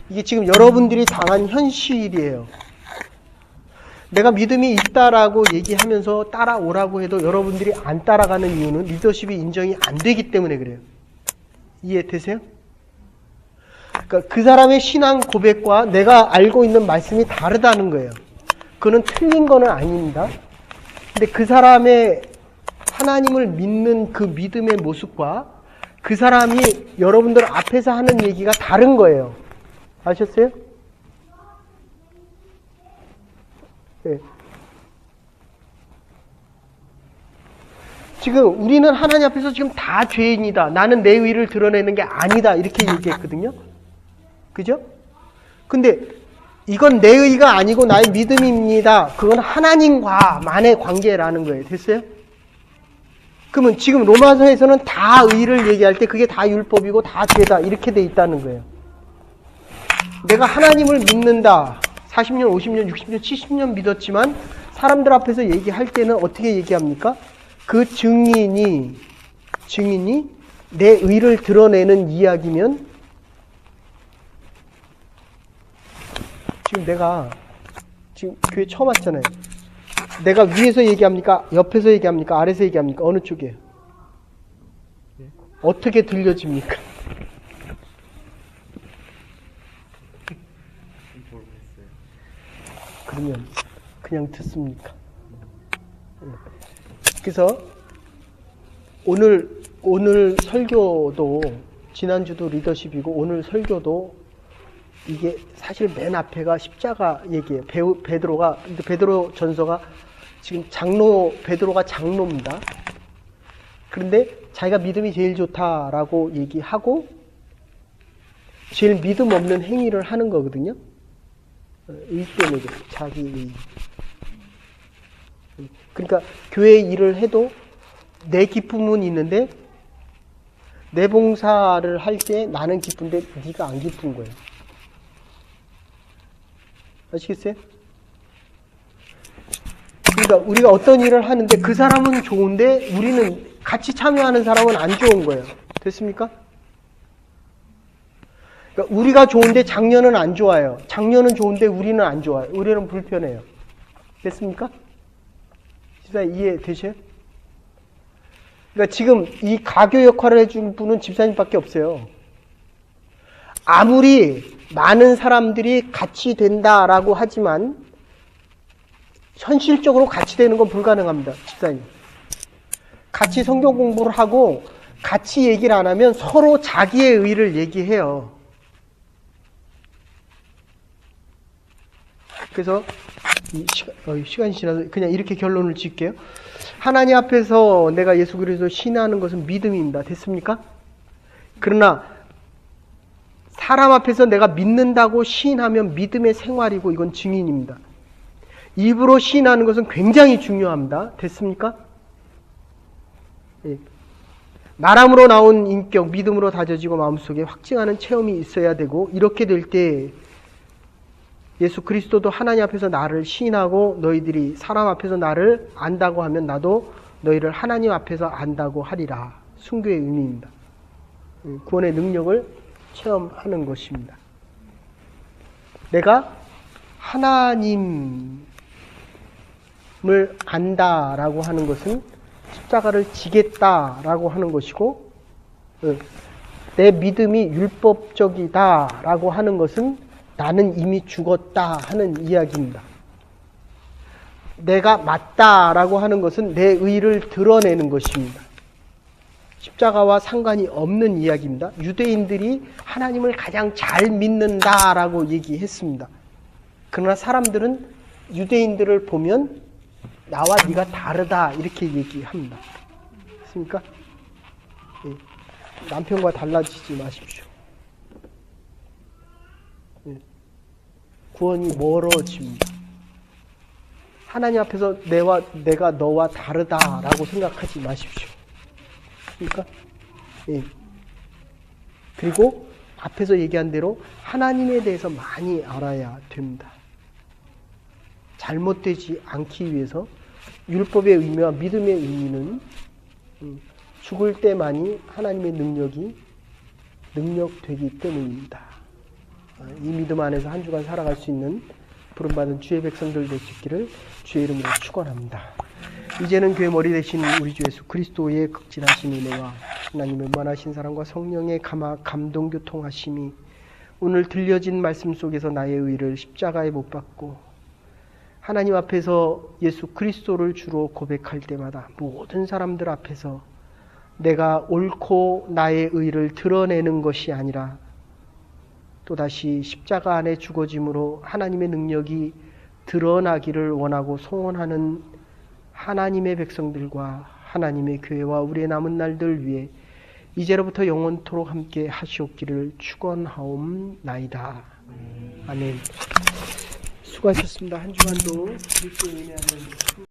이게 지금 여러분들이 당한 현실이에요. 내가 믿음이 있다라고 얘기하면서 따라오라고 해도 여러분들이 안 따라가는 이유는 리더십이 인정이 안 되기 때문에 그래요. 이해되세요? 그러니까 그 사람의 신앙 고백과 내가 알고 있는 말씀이 다르다는 거예요. 그거는 틀린 거는 아닙니다. 근데 그 사람의 하나님을 믿는 그 믿음의 모습과 그 사람이 여러분들 앞에서 하는 얘기가 다른 거예요. 아셨어요? 네. 지금 우리는 하나님 앞에서 지금 다 죄인이다. 나는 내 의를 드러내는 게 아니다. 이렇게 얘기했거든요. 그죠? 근데 이건 내 의가 아니고 나의 믿음입니다. 그건 하나님과만의 관계라는 거예요. 됐어요? 그러면 지금 로마서에서는 다 의를 얘기할 때 그게 다 율법이고 다 죄다 이렇게 돼 있다는 거예요. 내가 하나님을 믿는다. 40년, 50년, 60년, 70년 믿었지만 사람들 앞에서 얘기할 때는 어떻게 얘기합니까? 그 증인이 내 의를 드러내는 이야기면 지금 내가 지금 교회 처음 왔잖아요. 내가 위에서 얘기합니까? 옆에서 얘기합니까? 아래서 얘기합니까? 어느 쪽이에요? 어떻게 들려집니까? 그러면 그냥 듣습니까? 그래서 오늘 설교도 지난주도 리더십이고 오늘 설교도 이게 사실 맨 앞에가 십자가 얘기예요. 베드로 전서가 지금 베드로가 장로입니다. 그런데 자기가 믿음이 제일 좋다라고 얘기하고 제일 믿음 없는 행위를 하는 거거든요. 의 때문에 자기 의. 그러니까 교회 일을 해도 내 기쁨은 있는데 내 봉사를 할 때 나는 기쁜데 네가 안 기쁜 거예요. 아시겠어요? 그러니까 우리가 어떤 일을 하는데 그 사람은 좋은데 우리는 같이 참여하는 사람은 안 좋은 거예요. 됐습니까? 그러니까 우리가 좋은데 장녀는 안 좋아요. 장녀는 좋은데 우리는 안 좋아요. 우리는 불편해요. 됐습니까? 집사님 이해되셔요? 그러니까 지금 이 가교 역할을 해줄 분은 집사님밖에 없어요. 아무리 많은 사람들이 같이 된다라고 하지만 현실적으로 같이 되는 건 불가능합니다. 집사님. 같이 성경 공부를 하고 같이 얘기를 안 하면 서로 자기의 의를 얘기해요. 그래서 시간이 지나서 그냥 이렇게 결론을 짓게요. 하나님 앞에서 내가 예수 그리스도 신뢰하는 것은 믿음입니다. 됐습니까? 그러나 사람 앞에서 내가 믿는다고 시인하면 믿음의 생활이고 이건 증인입니다. 입으로 시인하는 것은 굉장히 중요합니다. 됐습니까? 예. 말함으로 나온 인격, 믿음으로 다져지고 마음속에 확증하는 체험이 있어야 되고 이렇게 될 때 예수 그리스도도 하나님 앞에서 나를 시인하고 너희들이 사람 앞에서 나를 안다고 하면 나도 너희를 하나님 앞에서 안다고 하리라. 순교의 의미입니다. 구원의 능력을 체험하는 것입니다. 내가 하나님을 안다라고 하는 것은 십자가를 지겠다라고 하는 것이고 내 믿음이 율법적이다라고 하는 것은 나는 이미 죽었다 하는 이야기입니다. 내가 맞다라고 하는 것은 내 의를 드러내는 것입니다. 십자가와 상관이 없는 이야기입니다. 유대인들이 하나님을 가장 잘 믿는다라고 얘기했습니다. 그러나 사람들은 유대인들을 보면 나와 네가 다르다 이렇게 얘기합니다. 맞습니까? 예. 남편과 달라지지 마십시오. 예. 구원이 멀어집니다. 하나님 앞에서 내가 너와 다르다라고 생각하지 마십시오. 그러니까 예. 그리고 앞에서 얘기한 대로 하나님에 대해서 많이 알아야 됩니다. 잘못되지 않기 위해서 율법의 의미와 믿음의 의미는 죽을 때만이 하나님의 능력되기 때문입니다. 이 믿음 안에서 한 주간 살아갈 수 있는 부름받은 주의 백성들 되시기를 주의 이름으로 축원합니다. 이제는 교회 머리 되신 우리 주 예수 그리스도의 극진하신 은혜와 하나님의 만하신 사랑과 성령의 감동 교통하심이 오늘 들려진 말씀 속에서 나의 의를 십자가에 못 박고 하나님 앞에서 예수 그리스도를 주로 고백할 때마다 모든 사람들 앞에서 내가 옳고 나의 의를 드러내는 것이 아니라 또다시 십자가 안에 죽어짐으로 하나님의 능력이 드러나기를 원하고 소원하는 하나님의 백성들과 하나님의 교회와 우리의 남은 날들 위해 이제로부터 영원토록 함께 하시옵기를 축원하옵나이다. 아멘. 수고하셨습니다. 한 주간도 그리스도의 은혜하는